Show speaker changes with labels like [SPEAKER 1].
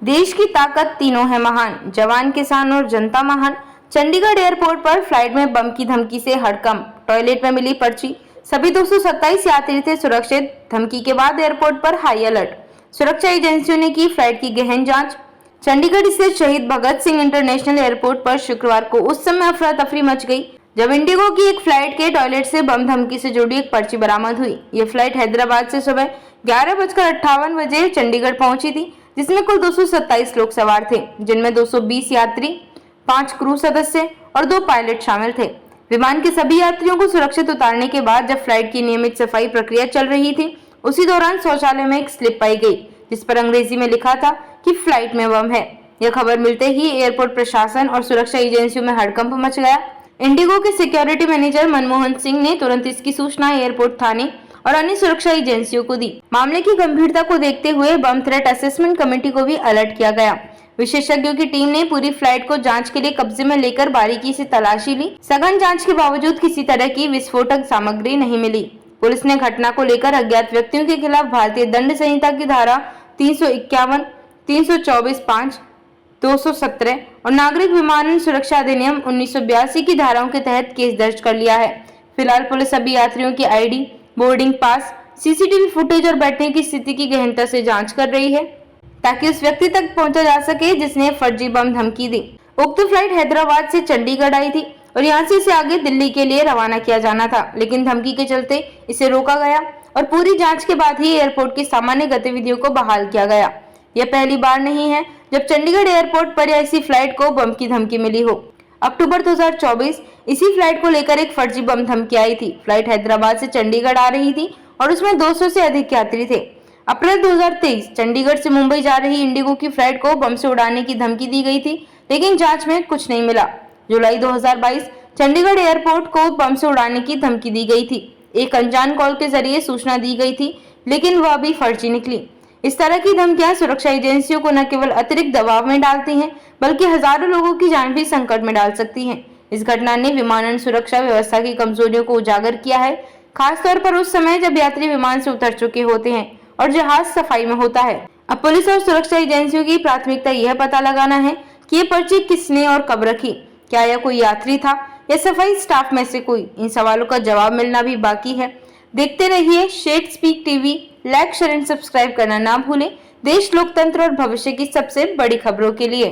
[SPEAKER 1] देश की ताकत तीनों है महान, जवान, किसान और जनता महान। चंडीगढ़ एयरपोर्ट पर फ्लाइट में बम की धमकी से हड़कंप, टॉयलेट में मिली पर्ची। सभी 227 यात्री थे सुरक्षित। धमकी के बाद एयरपोर्ट पर हाई अलर्ट। सुरक्षा एजेंसियों ने की फ्लाइट की गहन जांच। चंडीगढ़ स्थित शहीद भगत सिंह इंटरनेशनल एयरपोर्ट पर शुक्रवार को उस समय अफरा तफरी मच गई जब इंडिगो की एक फ्लाइट के टॉयलेट से बम धमकी से जुड़ी एक पर्ची बरामद हुई। ये फ्लाइट हैदराबाद से सुबह 11:58 चंडीगढ़ पहुंची थी, जिसमें कुल 227 लोग सवार थे, जिनमें 220 यात्री, 5 क्रू सदस्य और 2 पायलट शामिल थे। विमान के सभी यात्रियों को सुरक्षित उतारने के बाद जब फ्लाइट की नियमित सफाई प्रक्रिया चल रही थी, उसी दौरान शौचालय में एक स्लिप पाई गई, जिस पर अंग्रेजी में लिखा था कि फ्लाइट में बम है। यह खबर मिलते ही एयरपोर्ट प्रशासन और सुरक्षा एजेंसियों में हड़कंप मच गया। इंडिगो के सिक्योरिटी मैनेजर मनमोहन सिंह ने तुरंत इसकी सूचना एयरपोर्ट थाने और अन्य सुरक्षा एजेंसियों को दी। मामले की गंभीरता को देखते हुए बम थ्रेट असेसमेंट कमेटी को भी अलर्ट किया गया। विशेषज्ञों की टीम ने पूरी फ्लाइट को जांच के लिए कब्जे में लेकर बारीकी से तलाशी ली। सघन जांच के बावजूद किसी तरह की विस्फोटक सामग्री नहीं मिली। पुलिस ने घटना को लेकर अज्ञात व्यक्तियों के खिलाफ भारतीय दंड संहिता की धारा 351, 324(5), 217 और नागरिक विमानन सुरक्षा अधिनियम 1982 की धाराओं के तहत केस दर्ज कर लिया है। फिलहाल पुलिस सभी यात्रियों की ID, boarding pass, CCTV footage और बैठने की स्थिति की गहनता से जांच कर रही है, ताकि उस व्यक्ति तक पहुंचा जा सके जिसने फर्जी बम धमकी दी। उक्त फ्लाइट हैदराबाद से चंडीगढ़ आई थी और यहाँ से इसे आगे दिल्ली के लिए रवाना किया जाना था, लेकिन धमकी के चलते इसे रोका गया और पूरी जांच के बाद ही एयरपोर्ट की सामान्य गतिविधियों को बहाल किया गया। यह पहली बार नहीं है जब चंडीगढ़ एयरपोर्ट पर ऐसी फ्लाइट को बम की धमकी मिली हो। अक्टूबर 2024 इसी फ्लाइट को लेकर एक फर्जी बम धमकी आई थी। फ्लाइट हैदराबाद से चंडीगढ़ आ रही थी और उसमें 200 से अधिक यात्री थे। अप्रैल 2023 चंडीगढ़ से मुंबई जा रही इंडिगो की फ्लाइट को बम से उड़ाने की धमकी दी गई थी, लेकिन जांच में कुछ नहीं मिला। जुलाई 2022 चंडीगढ़ एयरपोर्ट को बम से उड़ाने की धमकी दी गई थी। एक अनजान कॉल के जरिए सूचना दी गई थी, लेकिन वह भी फर्जी निकली। इस तरह की धमकियां सुरक्षा एजेंसियों को न केवल अतिरिक्त दबाव में डालती हैं, बल्कि हजारों लोगों की जान भी संकट में डाल सकती हैं। इस घटना ने विमानन सुरक्षा व्यवस्था की कमजोरियों को उजागर किया है, खासतौर पर उस समय जब यात्री विमान से उतर चुके होते हैं और जहाज सफाई में होता है। अब पुलिस और सुरक्षा एजेंसियों की प्राथमिकता यह पता लगाना है कि ये पर्ची किसने और कब रखी। क्या यह कोई यात्री था या सफाई स्टाफ में से कोई? इन सवालों का जवाब मिलना भी बाकी है। देखते रहिए Shed Speak TV. Like, share and subscribe करना ना भूलें। देश, लोकतंत्र और भविष्य की सबसे बड़ी खबरों के लिए।